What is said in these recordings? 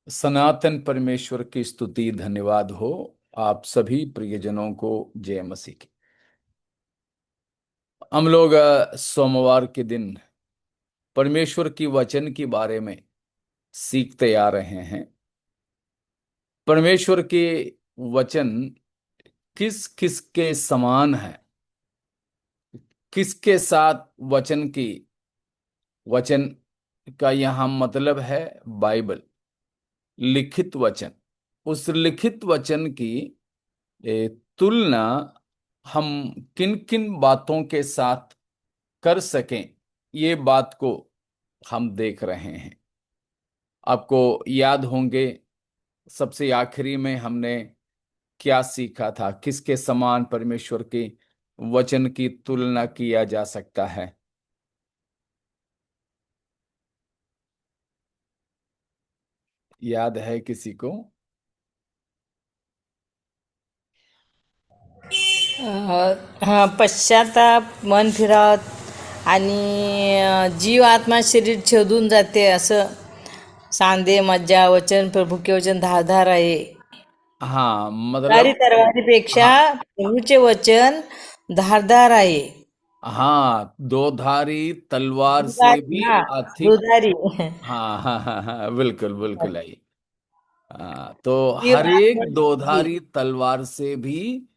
सनातन परमेश्वर की स्तुति धन्यवाद हो। आप सभी प्रियजनों को जय मसीह की। हम लोग सोमवार के दिन परमेश्वर की वचन के बारे में सीखते आ रहे हैं। परमेश्वर के वचन किस किस के समान है, किसके साथ वचन का यहाँ मतलब है बाइबल, लिखित वचन। उस लिखित वचन की तुलना हम किन किन बातों के साथ कर सकें, ये बात को हम देख रहे हैं। आपको याद होंगे, सबसे आखिरी में हमने क्या सीखा था, किसके समान परमेश्वर के वचन की तुलना किया जा सकता है। याद है किसी को? हा, पश्चाताप, मन फिरावत आणि जीव आत्मा शरीर छेदून जाते असं. सांधे मज्जा वचन प्रभू के वचन धारदार आहे. हाँ, सारी मतलब तलवारीपेक्षा हाँ, प्रभूचे वचन धारदार आहे. हाँ, दो धारी तलवार से दुधारी, भी हा, अधिक। दुधारी. हाँ हाँ हाँ हाँ, बिल्कुल बिल्कुल आई। तो जीव हर एक आत्मा शरीर दोधारी तलवार से भी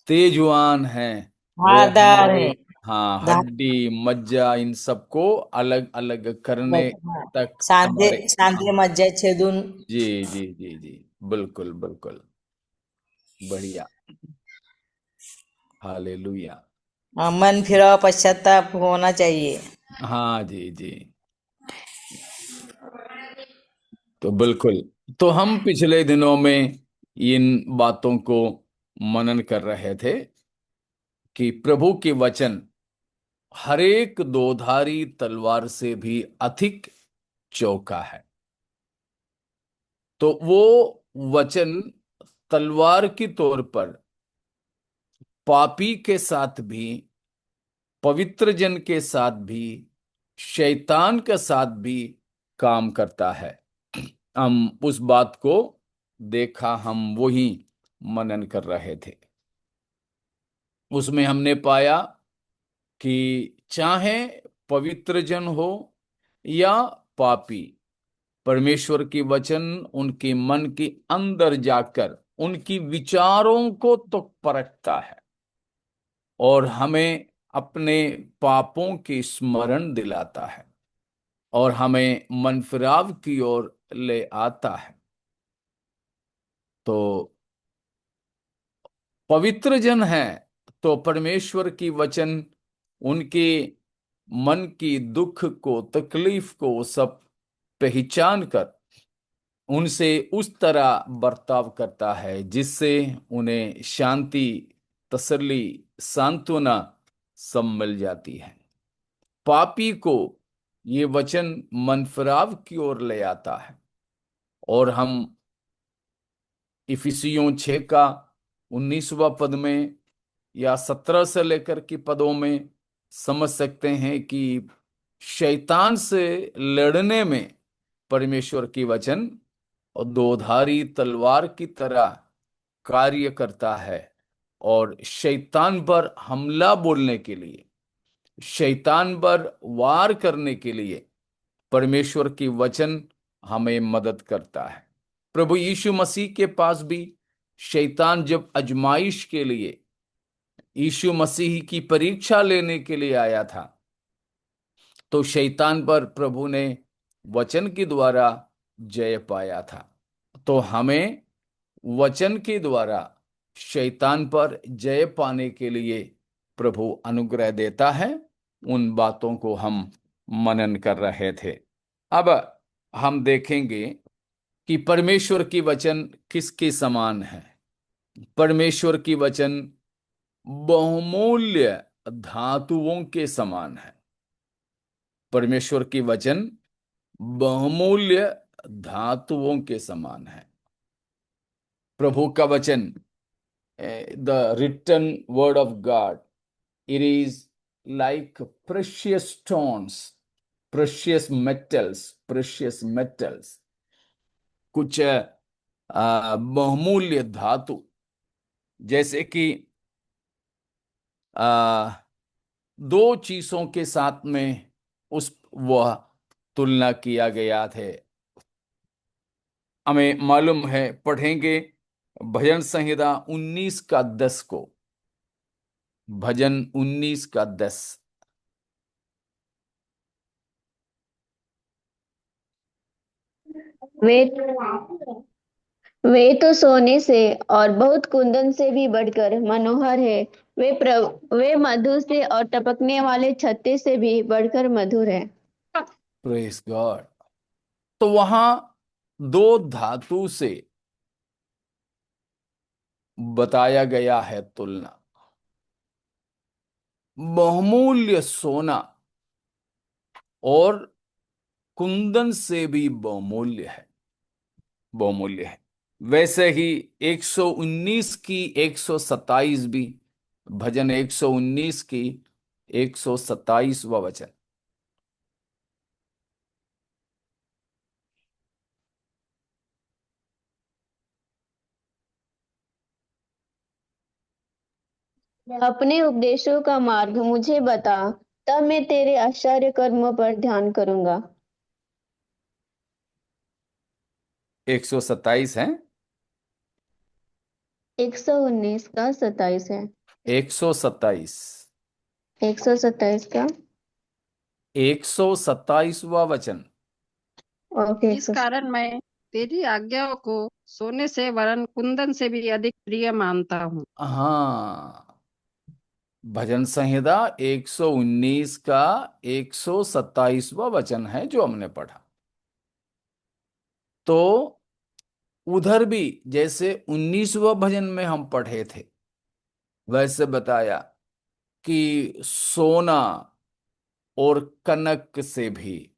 तेजवान है। वो धारदार हमारे, है. हाँ, धार हड्डी मज्जा इन सबको अलग अलग करने हा. तक सांधे हमारे। सांधे मज्जा छेदून. जी जी जी जी, बिल्कुल बिल्कुल, बढ़िया, हालेलुया। मन फिरावा, पश्चाताप होना चाहिए. हाँ जी जी, तो बिल्कुल। तो हम पिछले दिनों में इन बातों को मनन कर रहे थे कि प्रभु के वचन हर एक दोधारी तलवार से भी अधिक चौका है। तो वो वचन तलवार की तौर पर पापी के साथ भी, पवित्र जन के साथ भी, शैतान के साथ भी काम करता है। हम उस बात को देखा, हम वही मनन कर रहे थे। उसमें हमने पाया कि चाहे पवित्र जन हो या पापी, परमेश्वर की वचन उनके मन के अंदर जाकर उनकी विचारों को तो परखता है और हमें अपने पापों की स्मरण दिलाता है और हमें मनफिराव की ओर ले आता है। तो पवित्र जन है तो परमेश्वर की वचन उनके मन की दुख को, तकलीफ को सब पहचान कर उनसे उस तरह बर्ताव करता है जिससे उन्हें शांति, तसल्ली, सांत्वना सब मिल जाती है। पापी को ये वचन मनफिराव की ओर ले आता है और हम इफिसियों 6 का 19वां पद में या 17 से लेकर के पदों में समझ सकते हैं कि शैतान से लड़ने में परमेश्वर की वचन और दोधारी तलवार की तरह कार्य करता है और शैतान पर हमला बोलने के लिए, शैतान पर वार करने के लिए परमेश्वर की वचन हमें मदद करता है। प्रभु यीशु मसीह के पास भी शैतान जब अजमाइश के लिए, यीशु मसीह की परीक्षा लेने के लिए आया था, तो शैतान पर प्रभु ने वचन के द्वारा जय पाया था। तो हमें वचन के द्वारा शैतान पर जय पाने के लिए प्रभु अनुग्रह देता है। उन बातों को हम मनन कर रहे थे। अब हम देखेंगे कि परमेश्वर की वचन किसके समान है। परमेश्वर की वचन बहुमूल्य धातुओं के समान है। परमेश्वर की वचन बहुमूल्य धातुओं के समान है। प्रभु का वचन, the written word of God, it is like precious stones, precious metals, precious metals. कुछ बहुमूल्य धातु, जैसे कि आ, दो चीजों के साथ में उस वह तुलना किया गया थे। हमें मालूम है, पढ़ेंगे भजन संहिता 19 का 10 को। भजन 19 का 10। वे वे तो सोने से और बहुत कुंदन से भी बढ़कर मनोहर है। वे मधु से और टपकने वाले छत्ते से भी बढ़कर मधुर है। Press God. तो वहां दो धातु से बताया गया है तुलना। बहुमूल्य सोना और कुंदन से भी बहुमूल्य है, बहुमूल्य है। वैसे ही 119 की 127 भी, भजन 119 की 127वां वचन। अपने उपदेशों का मार्ग मुझे बता, तब मैं तेरे आश्चर्य कर्मों पर ध्यान करूंगा। 127 है। 119 का 27 है। 127। 127 का। 127वां वचन। ओके, इस कारण मैं तेरी आज्ञाओं को सोने से वरन कुंदन से भी अधिक प्रिय मानता हूँ। हाँ, भजन संहिता 119 का 127वां वचन है जो हमने पढ़ा। तो उधर भी जैसे 19वां भजन में हम पढ़े थे, वैसे बताया कि सोना और कनक से भी,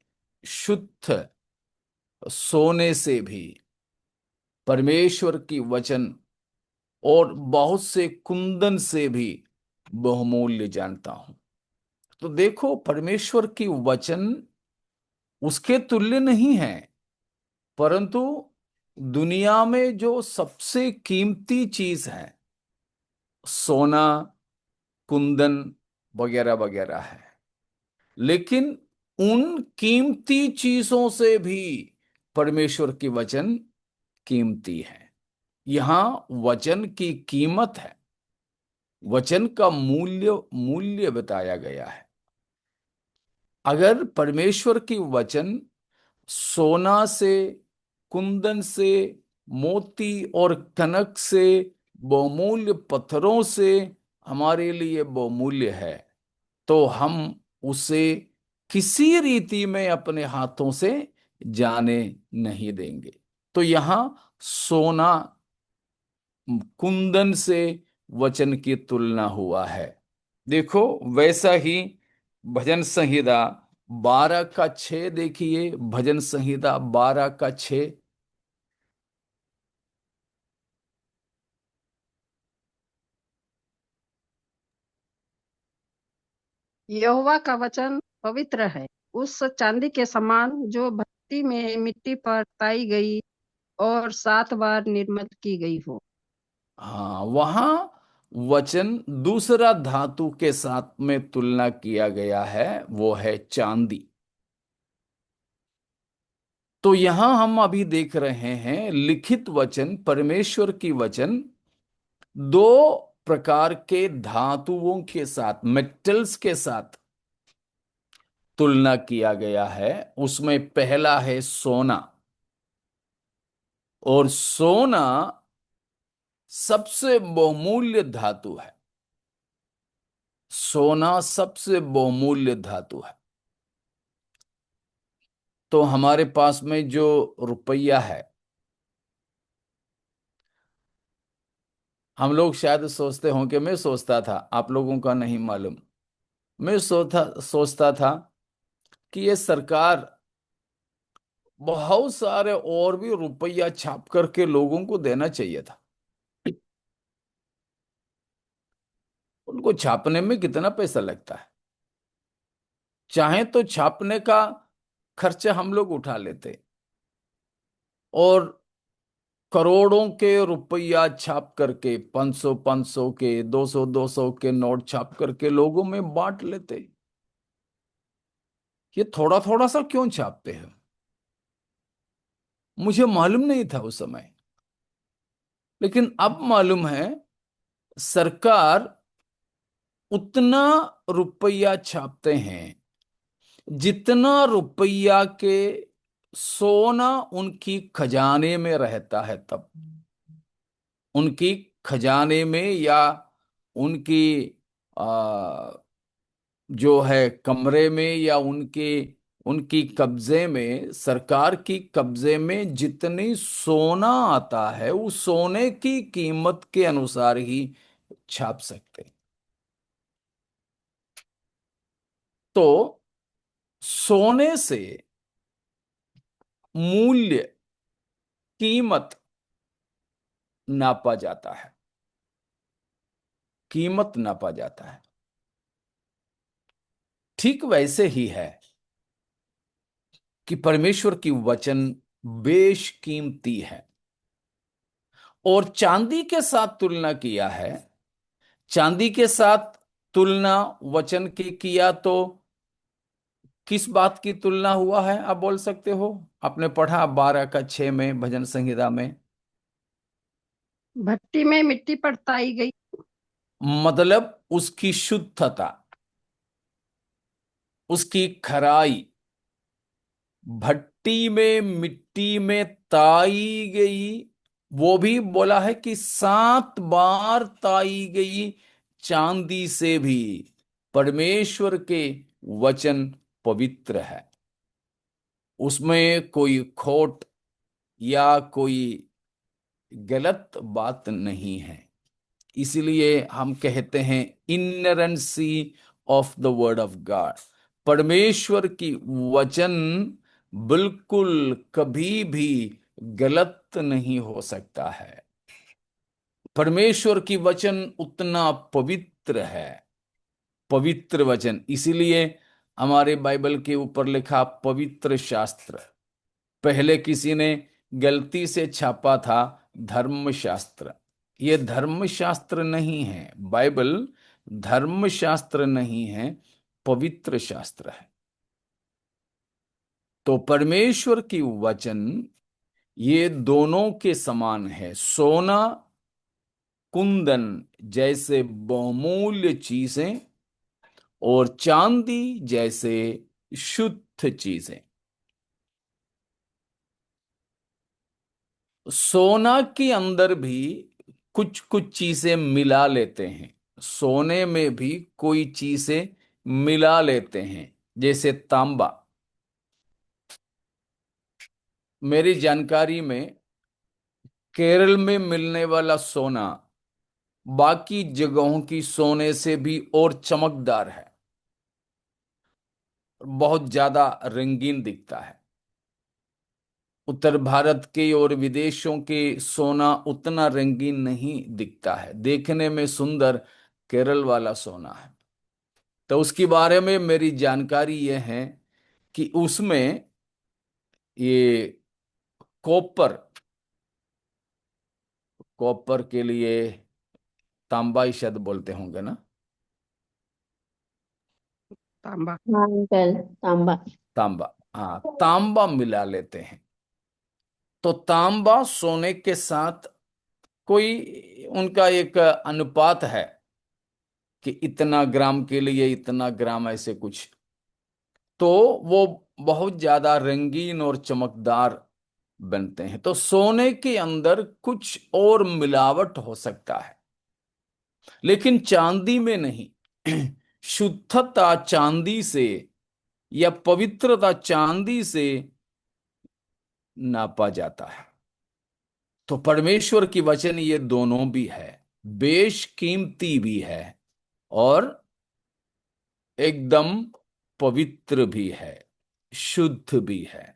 शुद्ध सोने से भी, परमेश्वर की वचन और बहुत से कुंदन से भी बहुमूल्य जानता हूं। तो देखो, परमेश्वर की वचन उसके तुल्य नहीं है, परंतु दुनिया में जो सबसे कीमती चीज है, सोना, कुंदन वगैरह वगैरह है। लेकिन उन कीमती चीजों से भी परमेश्वर की वचन कीमती है। यहां वचन की कीमत है, वचन का मूल्य मूल्य बताया गया है। अगर परमेश्वर की वचन सोना से, कुंदन से, मोती और कनक से, बहुमूल्य पत्थरों से हमारे लिए बहुमूल्य है, तो हम उसे किसी रीति में अपने हाथों से जाने नहीं देंगे। तो यहां सोना, कुंदन से वचन की तुलना हुआ है। देखो, वैसा ही भजन संहिता 12 का 6 देखिए। भजन संहिता 12 का 6। यहोवा का वचन पवित्र है, उस चांदी के समान जो भट्टी में मिट्टी पर ताई गई और 7 बार निर्मल की गई हो। हाँ, वहां वचन दूसरा धातु के साथ में तुलना किया गया है, वो है चांदी। तो यहां हम अभी देख रहे हैं लिखित वचन, परमेश्वर की वचन दो प्रकार के धातुओं के साथ, मेटल्स के साथ तुलना किया गया है। उसमें पहला है सोना। और सोना सबसे बहुमूल्य धातु है। सोना सबसे बहुमूल्य धातु है। तो हमारे पास में जो रुपया है, हम लोग शायद सोचते होंगे, मैं सोचता था, आप लोगों का नहीं मालूम, मैं सोचता था कि ये सरकार बहुत सारे और भी रुपया छाप करके लोगों को देना चाहिए था। उनको छापने में कितना पैसा लगता है, चाहे तो छापने का खर्चा हम लोग उठा लेते, और करोड़ों के रुपया छाप करके, 500 500 के, 200 200 के नोट छाप करके लोगों में बांट लेते। ये थोड़ा थोड़ा सा क्यों छापते हैं? मुझे मालूम नहीं था उस समय, लेकिन अब मालूम है। सरकार उतना रुपया छापते हैं जितना रुपया के सोना उनकी खजाने में रहता है। तब उनकी खजाने में या उनकी आ, जो है कमरे में, या उनके उनकी कब्जे में, सरकार की कब्जे में जितनी सोना आता है उस सोने की कीमत के अनुसार ही छाप सकते। तो सोने से मूल्य, कीमत नापा जाता है, कीमत नापा जाता है। ठीक वैसे ही है कि परमेश्वर की वचन बेशकीमती है। और चांदी के साथ तुलना किया है। चांदी के साथ तुलना वचन की किया तो किस बात की तुलना हुआ है, आप बोल सकते हो? आपने पढ़ा 12 का 6 में भजन संहिता में। भट्टी में मिट्टी पर ताई गई। मतलब उसकी शुद्धता, उसकी खराई, भट्टी में मिट्टी में ताई गई। वो भी बोला है कि 7 बार ताई गई चांदी से भी। परमेश्वर के वचन पवित्र है, उसमें कोई खोट या कोई गलत बात नहीं है। इसलिए हम कहते हैं inerrancy of the word of God. परमेश्वर की वचन बिल्कुल कभी भी गलत नहीं हो सकता है। परमेश्वर की वचन उतना पवित्र है, पवित्र वचन। इसीलिए हमारे बाइबल के ऊपर लिखा पवित्र शास्त्र। पहले किसी ने गलती से छापा था धर्मशास्त्र। ये धर्मशास्त्र नहीं है, बाइबल धर्मशास्त्र नहीं है, पवित्र शास्त्र है। तो परमेश्वर की वचन ये दोनों के समान है। सोना, कुंदन जैसे बहुमूल्य चीजें, और चांदी जैसे शुद्ध चीजें। सोना के अंदर भी कुछ कुछ चीजें मिला लेते हैं, सोने में भी कोई चीजें मिला लेते हैं, जैसे तांबा। मेरी जानकारी में केरल में मिलने वाला सोना बाकी जगहों की सोने से भी और चमकदार है, बहुत ज्यादा रंगीन दिखता है। उत्तर भारत के और विदेशों के सोना उतना रंगीन नहीं दिखता है, देखने में सुंदर केरल वाला सोना है। तो उसके बारे में मेरी जानकारी यह है कि उसमें ये कॉपर, कॉपर के लिए तांबा ही शायद बोलते होंगे ना। तांबा। हाँ अंकल, तांबा। तांबा, हाँ, तांबा मिला लेते हैं। तो तांबा सोने के साथ कोई उनका एक अनुपात है कि इतना ग्राम के लिए इतना ग्राम, ऐसे कुछ। तो वो बहुत ज्यादा रंगीन और चमकदार बनते हैं। तो सोने के अंदर कुछ और मिलावट हो सकता है, लेकिन चांदी में नहीं। शुद्धता चांदी से या पवित्रता चांदी से नापा जाता है। तो परमेश्वर की वचन ये दोनों भी है, बेशकीमती भी है और एकदम पवित्र भी है, शुद्ध भी है।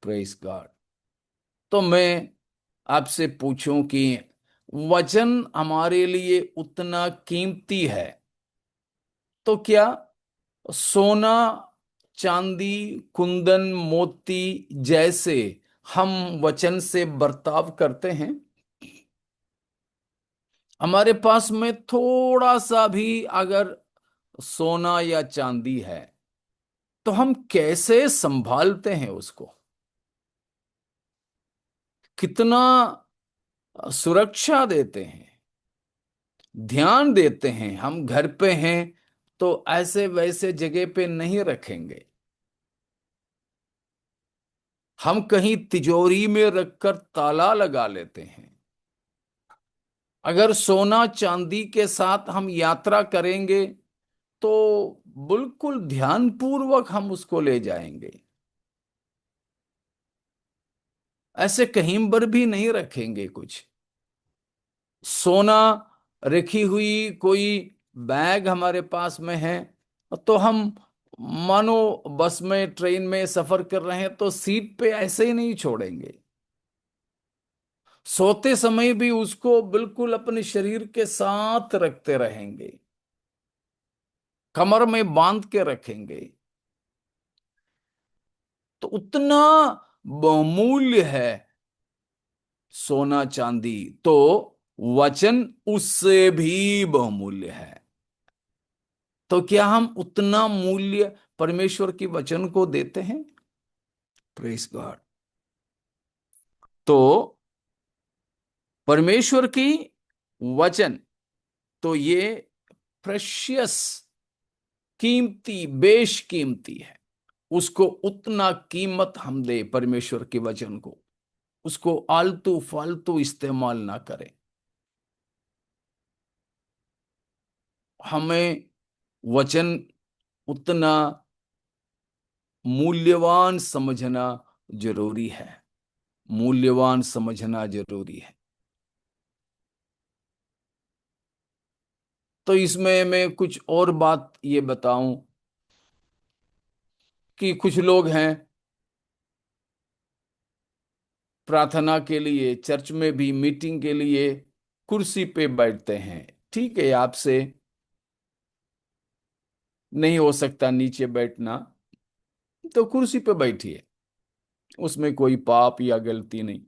Praise God. तो मैं आपसे पूछूं कि वचन हमारे लिए उतना कीमती है, तो क्या सोना, चांदी, कुंदन, मोती जैसे हम वचन से बर्ताव करते हैं, हमारे पास में थोड़ा सा भी अगर सोना या चांदी है तो हम कैसे संभालते हैं उसको, कितना सुरक्षा देते हैं, ध्यान देते हैं। हम घर पे हैं तो ऐसे वैसे जगह पे नहीं रखेंगे, हम कहीं तिजोरी में रखकर ताला लगा लेते हैं। अगर सोना चांदी के साथ हम यात्रा करेंगे तो बिल्कुल ध्यानपूर्वक हम उसको ले जाएंगे, ऐसे कहीं पर भी नहीं रखेंगे कुछ। सोना रखी हुई कोई बैग हमारे पास में है तो हम, मानो बस में ट्रेन में सफर कर रहे हैं तो सीट पे ऐसे ही नहीं छोड़ेंगे, सोते समय भी उसको बिल्कुल अपने शरीर के साथ रखते रहेंगे, कमर में बांध के रखेंगे। तो उतना बहुमूल्य है सोना चांदी, तो वचन उससे भी बहुमूल्य है। तो क्या हम उतना मूल्य परमेश्वर की वचन को देते हैं? Press God. तो परमेश्वर की वचन तो ये प्रेशियस, कीमती, बेशकीमती है। उसको उतना कीमत हम दे परमेश्वर के वचन को, उसको आलतू फालतू इस्तेमाल ना करें। हमें वचन उतना मूल्यवान समझना जरूरी है, मूल्यवान समझना जरूरी है। तो इसमें मैं कुछ और बात ये बताऊं कि कुछ लोग हैं प्रार्थना के लिए, चर्च में भी मीटिंग के लिए कुर्सी पे बैठते हैं। ठीक है, आपसे नहीं हो सकता नीचे बैठना तो कुर्सी पे बैठिए, उसमें कोई पाप या गलती नहीं।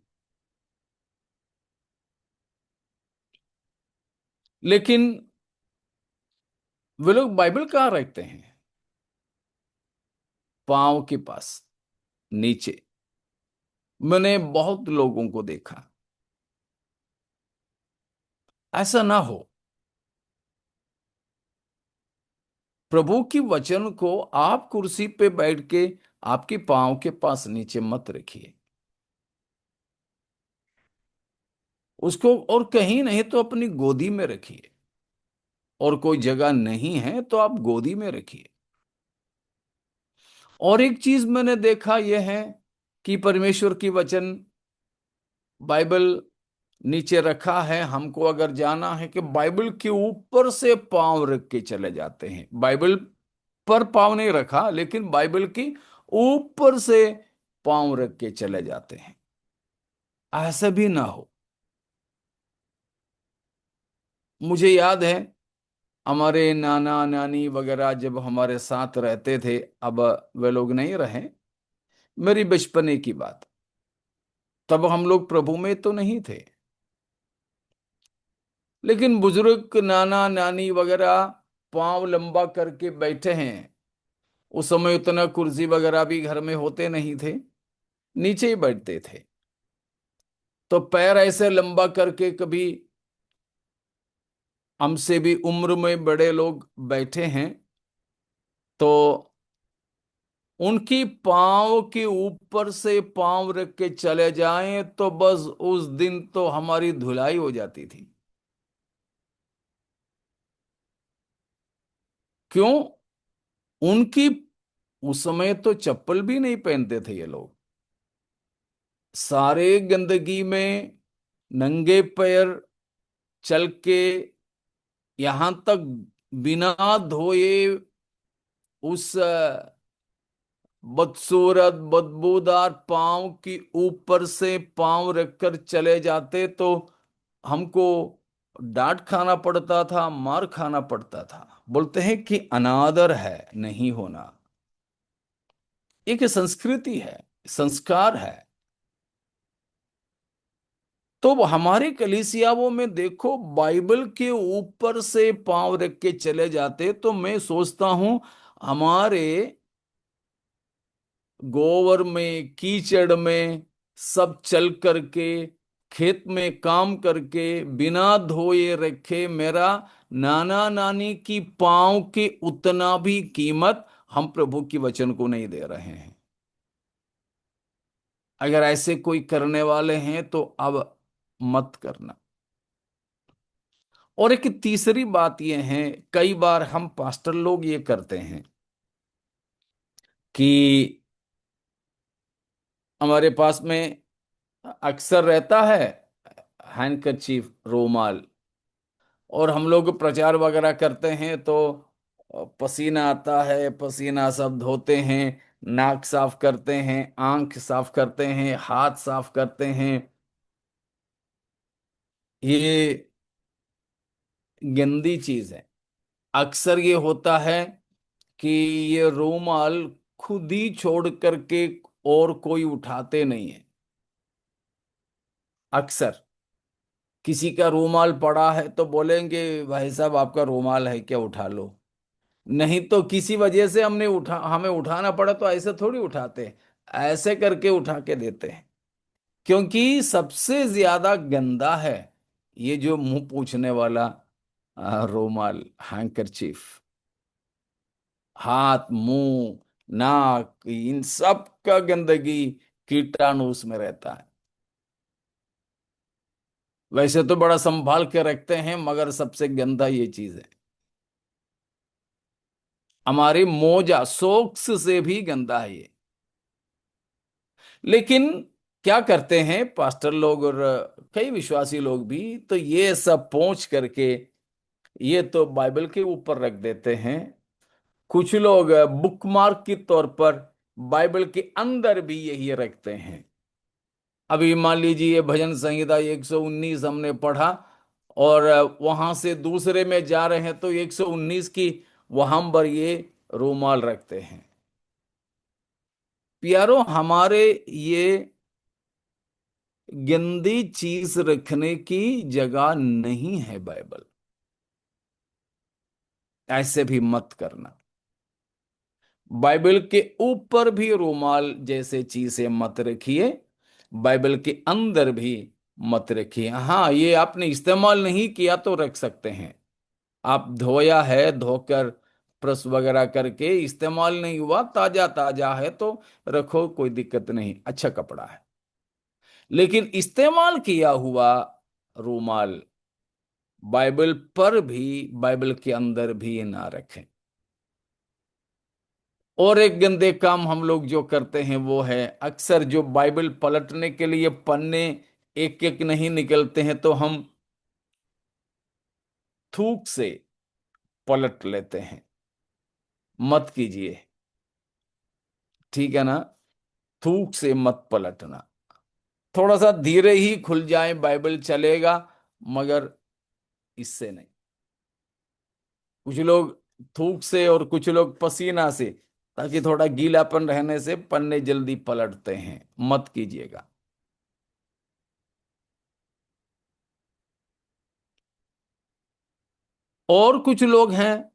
लेकिन वे लोग बाइबल कहाँ रखते हैं? पांव के पास, नीचे। मैंने बहुत लोगों को देखा, ऐसा ना हो। प्रभु की वचन को आप कुर्सी पे बैठ के आपके पांव के पास नीचे मत रखिए, उसको और कहीं नहीं तो अपनी गोदी में रखिए, और कोई जगह नहीं है तो आप गोदी में रखिए। और एक चीज मैंने देखा यह है कि परमेश्वर की वचन बाइबल नीचे रखा है, हमको अगर जाना है कि बाइबल के ऊपर से पांव रख के चले जाते हैं। बाइबल पर पांव नहीं रखा, लेकिन बाइबल की ऊपर से पांव रख के चले जाते हैं। ऐसा भी ना हो। मुझे याद है हमारे नाना नानी वगैरह जब हमारे साथ रहते थे, अब वे लोग नहीं रहे, मेरी बचपने की बात, तब हम लोग प्रभु में तो नहीं थे, लेकिन बुजुर्ग नाना नानी वगैरह पांव लंबा करके बैठे हैं। उस समय उतना कुर्सी वगैरह भी घर में होते नहीं थे, नीचे ही बैठते थे। तो पैर ऐसे लंबा करके, कभी हमसे भी उम्र में बड़े लोग बैठे हैं तो उनकी पांव के ऊपर से पांव रख के चले जाएं तो बस उस दिन तो हमारी धुलाई हो जाती थी। क्यों? उनकी, उस समय तो चप्पल भी नहीं पहनते थे ये लोग, सारे गंदगी में नंगे पैर चल के, यहां तक बिना धोए उस बदसूरत बदबूदार पांव की ऊपर से पांव रखकर चले जाते तो हमको डांट खाना पड़ता था, मार खाना पड़ता था। बोलते हैं कि अनादर है नहीं होना, एक संस्कृति है, संस्कार है। तो हमारे कलीसियाओं में देखो, बाइबल के ऊपर से पांव रख के चले जाते, तो मैं सोचता हूं हमारे गोबर में, कीचड़ में सब चल करके, खेत में काम करके, बिना धोए रखे मेरा नाना नानी की पांव की उतना भी कीमत हम प्रभु की वचन को नहीं दे रहे हैं। अगर ऐसे कोई करने वाले हैं तो अब मत करना। और एक तीसरी बात यह है, कई बार हम पास्टर लोग ये करते हैं कि हमारे पास में अक्सर रहता है हैंडकरचीफ, रोमाल, और हम लोग प्रचार वगैरह करते हैं तो पसीना आता है, पसीना सब धोते हैं, नाक साफ करते हैं, आंख साफ करते हैं, हाथ साफ करते हैं। ये गंदी चीज है। अक्सर ये होता है कि ये रूमाल खुद ही छोड़ करके और कोई उठाते नहीं है। अक्सर किसी का रूमाल पड़ा है तो बोलेंगे भाई साहब आपका रूमाल है क्या, उठा लो। नहीं तो किसी वजह से हमें उठाना पड़ा तो ऐसे थोड़ी उठाते हैं, ऐसे करके उठा के देते हैं। क्योंकि सबसे ज्यादा गंदा है ये जो मुंह पूछने वाला रूमाल, हैंकरचीफ। हाथ, मुंह, नाक, इन सब का गंदगी, कीटाणु उसमें रहता है। वैसे तो बड़ा संभाल के रखते हैं, मगर सबसे गंदा ये चीज है। हमारी मोजा, सोक्स से भी गंदा है ये। लेकिन क्या करते हैं पास्टर लोग और कई विश्वासी लोग भी, तो ये सब पोंछ करके ये तो बाइबल के ऊपर रख देते हैं। कुछ लोग बुकमार्क के तौर पर बाइबल के अंदर भी यही रखते हैं। अभी मान लीजिए भजन संहिता 119 हमने पढ़ा, और वहां से दूसरे में जा रहे हैं तो 119 की वहां पर ये रूमाल रखते हैं। प्यारो, हमारे ये गंदी चीज रखने की जगह नहीं है बाइबल। ऐसे भी मत करना। बाइबल के ऊपर भी रूमाल जैसे चीजें मत रखिए, बाइबल के अंदर भी मत रखिए। हाँ, ये आपने इस्तेमाल नहीं किया तो रख सकते हैं। आप धोया है, धोकर प्रेस वगैरह करके इस्तेमाल नहीं हुआ, ताजा ताजा है तो रखो, कोई दिक्कत नहीं, अच्छा कपड़ा है। लेकिन इस्तेमाल किया हुआ रूमाल बाइबल पर भी, बाइबल के अंदर भी ना रखें। और एक गंदे काम हम लोग जो करते हैं वो है, अक्सर जो बाइबल पलटने के लिए पन्ने एक एक नहीं निकलते हैं तो हम थूक से पलट लेते हैं। मत कीजिए, ठीक है ना। थूक से मत पलटना। थोड़ा सा धीरे ही खुल जाए बाइबल चलेगा, मगर इससे नहीं। कुछ लोग थूक से और कुछ लोग पसीना से, ताकि थोड़ा गीलापन रहने से पन्ने जल्दी पलटते हैं, मत कीजिएगा। और कुछ लोग हैं,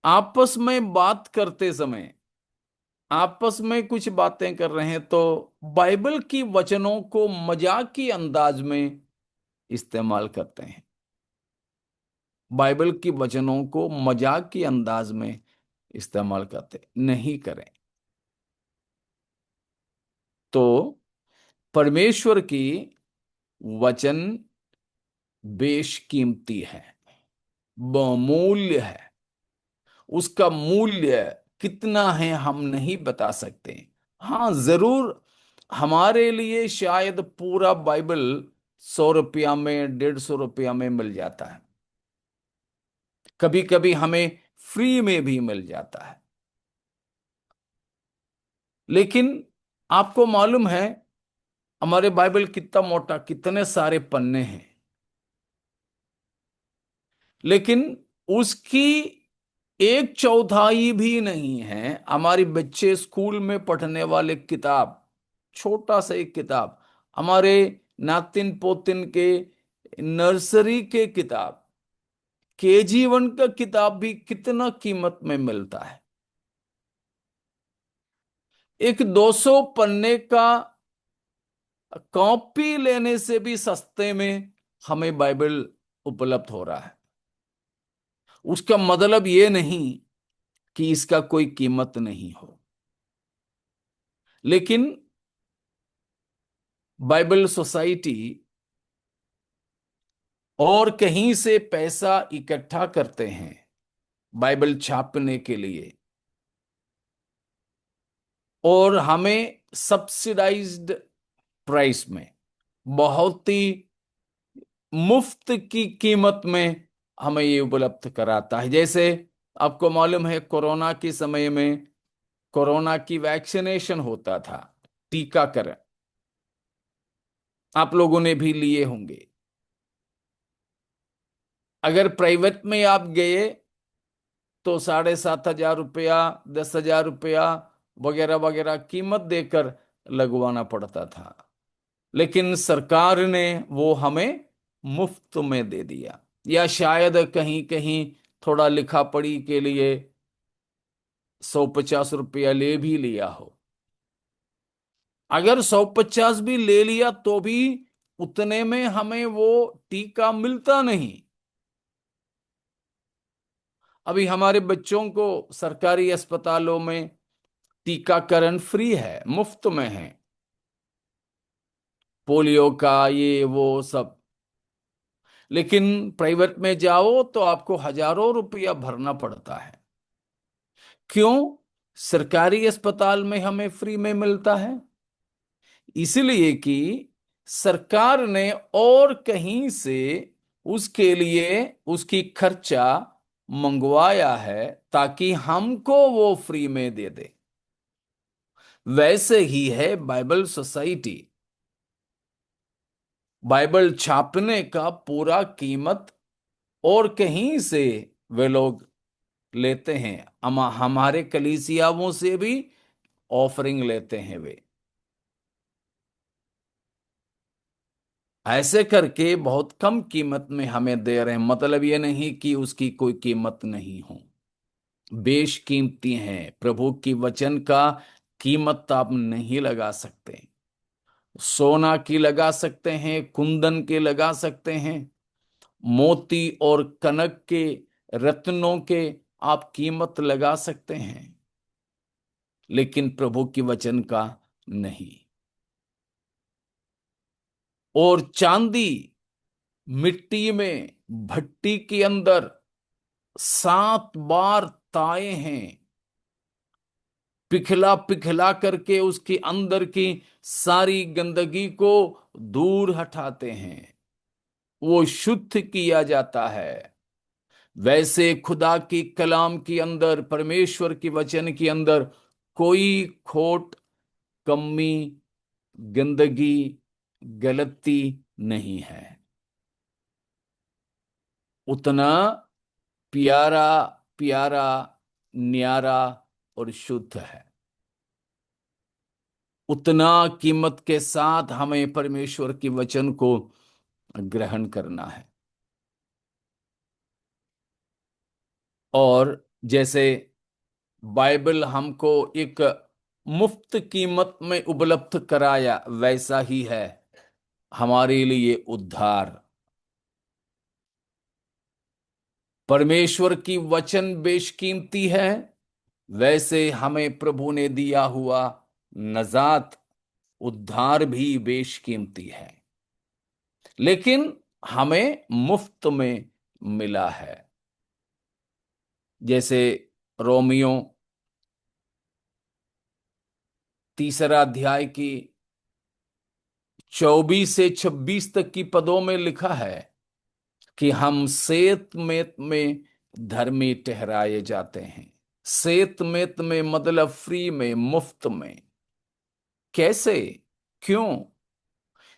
आपस में बात करते समय, आपस में कुछ बातें कर रहे हैं तो बाइबल की वचनों को मजाक की अंदाज में इस्तेमाल करते हैं। बाइबल की वचनों को मजाक की अंदाज में इस्तेमाल करते नहीं करें। तो परमेश्वर की वचन बेशकीमती है, बहुमूल्य है। उसका मूल्य कितना है हम नहीं बता सकते। हाँ, जरूर हमारे लिए शायद पूरा बाइबल 100 रुपया में, 150 रुपया में मिल जाता है। कभी कभी हमें फ्री में भी मिल जाता है। लेकिन आपको मालूम है हमारे बाइबल कितना मोटा, कितने सारे पन्ने हैं, लेकिन उसकी एक चौथाई भी नहीं है हमारी बच्चे स्कूल में पढ़ने वाले किताब। छोटा सा एक किताब, हमारे नातिन पोतिन के नर्सरी के किताब, KG1 का किताब भी कितना कीमत में मिलता है। एक 200 पन्ने का कॉपी लेने से भी सस्ते में हमें बाइबल उपलब्ध हो रहा है। उसका मतलब ये नहीं कि इसका कोई कीमत नहीं हो, लेकिन बाइबल सोसाइटी और कहीं से पैसा इकट्ठा करते हैं बाइबल छापने के लिए, और हमें सब्सिडाइज्ड प्राइस में, बहुत ही मुफ्त की कीमत में हमें ये उपलब्ध कराता है। जैसे आपको मालूम है, कोरोना के समय में कोरोना की वैक्सीनेशन होता था, टीकाकरण, आप लोगों ने भी लिए होंगे। अगर प्राइवेट में आप गए तो 7,500 रुपया, 10,000 रुपया वगैरह वगैरह कीमत देकर लगवाना पड़ता था, लेकिन सरकार ने वो हमें मुफ्त में दे दिया। या शायद कहीं कहीं थोड़ा लिखा पढ़ी के लिए 150 रुपया ले भी लिया हो। अगर 150 भी ले लिया तो भी उतने में हमें वो टीका मिलता नहीं। अभी हमारे बच्चों को सरकारी अस्पतालों में टीकाकरण फ्री है, मुफ्त में है, पोलियो का ये वो सब। लेकिन प्राइवेट में जाओ तो आपको हजारों रुपया भरना पड़ता है। क्यों? सरकारी अस्पताल में हमें फ्री में मिलता है इसलिए कि सरकार ने और कहीं से उसके लिए उसकी खर्चा मंगवाया है ताकि हमको वो फ्री में दे दे। वैसे ही है बाइबल सोसाइटी। बाइबल छापने का पूरा कीमत और कहीं से वे लोग लेते हैं, हमारे कलीसियाओं से भी ऑफरिंग लेते हैं वे। ऐसे करके बहुत कम कीमत में हमें दे रहे हैं। मतलब ये नहीं कि उसकी कोई कीमत नहीं हो, बेशकीमती हैं। प्रभु की वचन का कीमत आप नहीं लगा सकते। सोना की लगा सकते हैं, कुंदन के लगा सकते हैं, मोती और कनक के, रत्नों के आप कीमत लगा सकते हैं, लेकिन प्रभु की वचन का नहीं। और चांदी मिट्टी में भट्टी के अंदर 7 बार ताए हैं, पिघला पिघला करके उसके अंदर की सारी गंदगी को दूर हटाते हैं, वो शुद्ध किया जाता है। वैसे खुदा की कलाम के अंदर, परमेश्वर की वचन के अंदर कोई खोट, कमी, गंदगी, गलती नहीं है। उतना प्यारा प्यारा, न्यारा और शुद्ध है। उतना कीमत के साथ हमें परमेश्वर के वचन को ग्रहण करना है। और जैसे बाइबल हमको एक मुफ्त कीमत में उपलब्ध कराया, वैसा ही है हमारे लिए उद्धार। परमेश्वर की वचन बेशकीमती है, वैसे हमें प्रभु ने दिया हुआ नजात, उद्धार भी बेशकीमती है, लेकिन हमें मुफ्त में मिला है। जैसे रोमियो 3 अध्याय की 24 से 26 तक की पदों में लिखा है कि हम सेत में धर्मी ठहराए जाते हैं। सेत में मतलब फ्री में, मुफ्त में। कैसे? क्यों?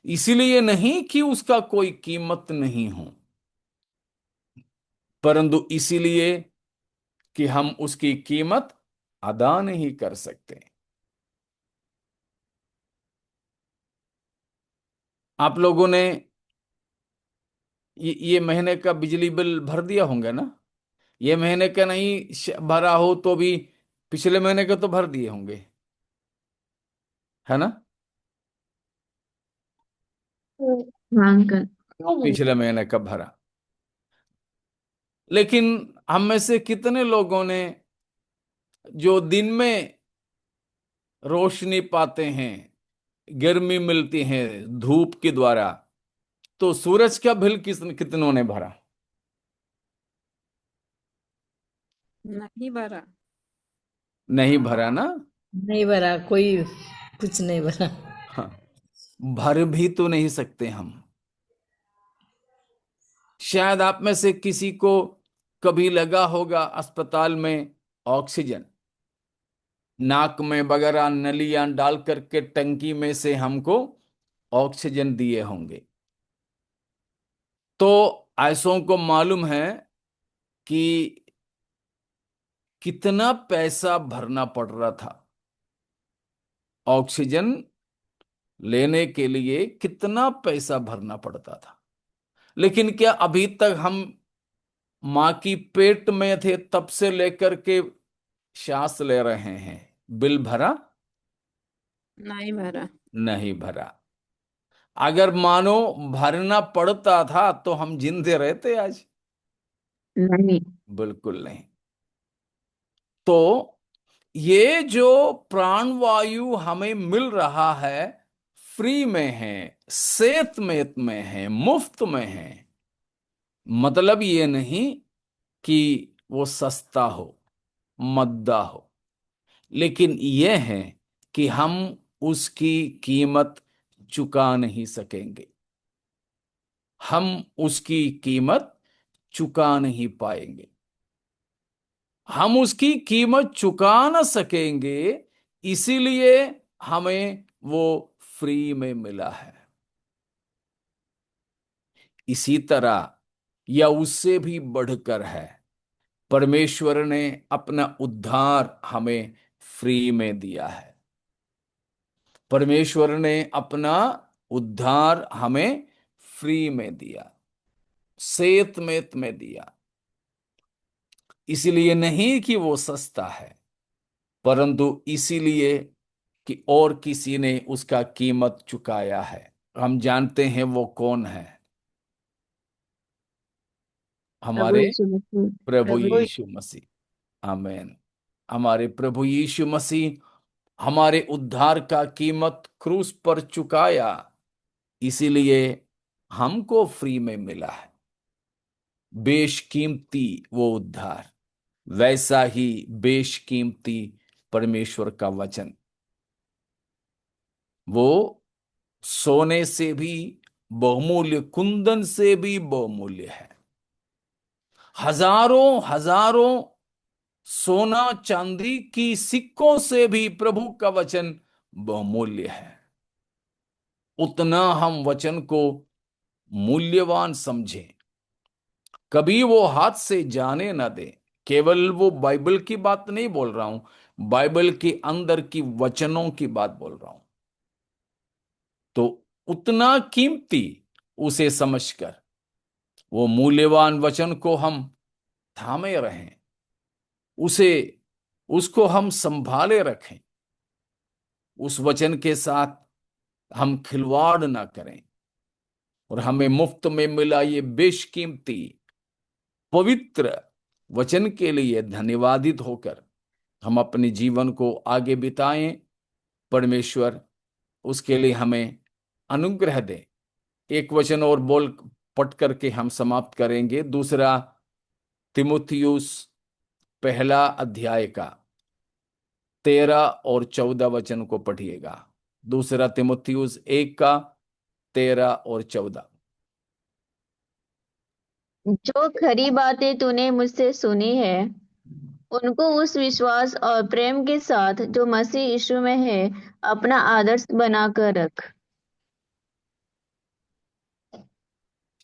इसीलिए नहीं कि उसका कोई कीमत नहीं हो, परंतु इसीलिए कि हम उसकी कीमत अदा नहीं कर सकते। आप लोगों ने ये महीने का बिजली बिल भर दिया होंगे ना? ये महीने का नहीं भरा हो तो भी पिछले महीने का तो भर दिए होंगे, है ना? हाँ अंकल। पिछले महीने का भरा। लेकिन हम में से कितने लोगों ने जो दिन में रोशनी पाते हैं, गर्मी मिलती है धूप के द्वारा, तो सूरज का बिल कितनों ने भरा? नहीं भरा। नहीं भरा ना? नहीं भरा, कोई कुछ नहीं भरा। हाँ, भर भी तो नहीं सकते हम। शायद आप में से किसी को कभी लगा होगा अस्पताल में ऑक्सीजन, नाक में वगैरह नलियां डाल करके टंकी में से हमको ऑक्सीजन दिए होंगे। तो ऐसों को मालूम है कि कितना पैसा भरना पड़ रहा था ऑक्सीजन लेने के लिए, कितना पैसा भरना पड़ता था। लेकिन क्या अभी तक हम माँ की पेट में थे तब से लेकर के सांस ले रहे हैं, बिल भरा? नहीं भरा। नहीं भरा। अगर मानो भरना पड़ता था तो हम जिंदे रहते आज? नहीं। बिल्कुल नहीं। तो ये जो प्राणवायु हमें मिल रहा है, फ्री में है, सेत में है, मुफ्त में है। मतलब ये नहीं कि वो सस्ता हो, मद्दा हो, लेकिन ये है कि हम उसकी कीमत चुका नहीं सकेंगे, हम उसकी कीमत चुका नहीं पाएंगे। हम उसकी कीमत चुका न सकेंगे, इसीलिए हमें वो फ्री में मिला है। इसी तरह या उससे भी बढ़कर है, परमेश्वर ने अपना उद्धार हमें फ्री में दिया है। परमेश्वर ने अपना उद्धार हमें फ्री में दिया, सेत में दिया। इसलिए नहीं कि वो सस्ता है, परंतु इसीलिए कि और किसी ने उसका कीमत चुकाया है। हम जानते हैं वो कौन है, प्रभु हमारे यीशु मसीह। प्रभु प्रभु यीशु मसीह। आमेन। हमारे प्रभु यीशु मसीह हमारे उद्धार का कीमत क्रूस पर चुकाया, इसीलिए हमको फ्री में मिला है बेशकीमती वो उद्धार। वैसा ही बेशकीमती परमेश्वर का वचन, वो सोने से भी बहुमूल्य, कुंदन से भी बहुमूल्य है। हजारों हजारों सोना चांदी की सिक्कों से भी प्रभु का वचन बहुमूल्य है। उतना हम वचन को मूल्यवान समझें, कभी वो हाथ से जाने ना दे। केवल वो बाइबल की बात नहीं बोल रहा हूं, बाइबल के अंदर की वचनों की बात बोल रहा हूं। तो उतना कीमती उसे समझकर वो मूल्यवान वचन को हम थामे रहें, उसे उसको हम संभाले रखें, उस वचन के साथ हम खिलवाड़ ना करें, और हमें मुफ्त में मिला ये बेशकीमती पवित्र वचन के लिए धन्यवादित होकर हम अपने जीवन को आगे बिताएं। परमेश्वर उसके लिए हमें अनुग्रह दे। एक वचन और बोल पढ़ करके हम समाप्त करेंगे। दूसरा तिमुथियुस पहला अध्याय का 13 और 14 को पढ़िएगा। दूसरा तिमुथियुस 1 का 13 और 14। जो खरी बातें तूने मुझसे सुनी है उनको उस विश्वास और प्रेम के साथ जो मसीह यीशु में है अपना आदर्श बनाकर रख।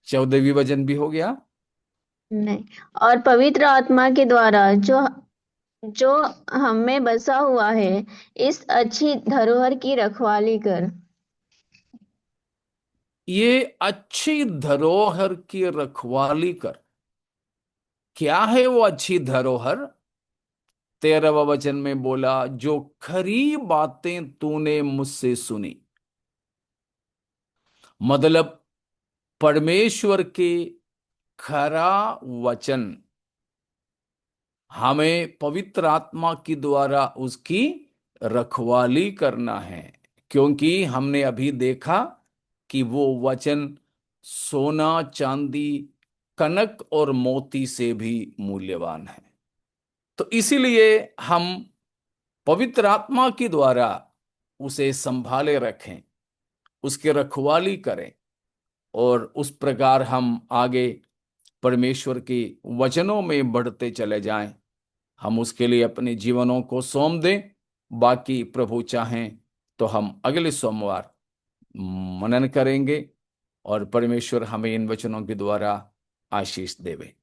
14वीं वचन भी हो गया। नहीं। और पवित्र आत्मा के द्वारा जो जो हम में बसा हुआ है इस अच्छी धरोहर की रखवाली कर। ये अच्छी धरोहर की रखवाली कर। क्या है वो अच्छी धरोहर? 13वां वचन में बोला, जो खरी बातें तूने मुझसे सुनी। मतलब परमेश्वर के खरा वचन हमें पवित्र आत्मा की द्वारा उसकी रखवाली करना है, क्योंकि हमने अभी देखा कि वो वचन सोना चांदी कनक और मोती से भी मूल्यवान है। तो इसीलिए हम पवित्र आत्मा के द्वारा उसे संभाले रखें, उसकी रखवाली करें, और उस प्रकार हम आगे परमेश्वर के वचनों में बढ़ते चले जाएं। हम उसके लिए अपने जीवनों को सौंप दें। बाकी प्रभु चाहें तो हम अगले सोमवार मनन करेंगे, और परमेश्वर हमें इन वचनों के द्वारा आशीष देवे।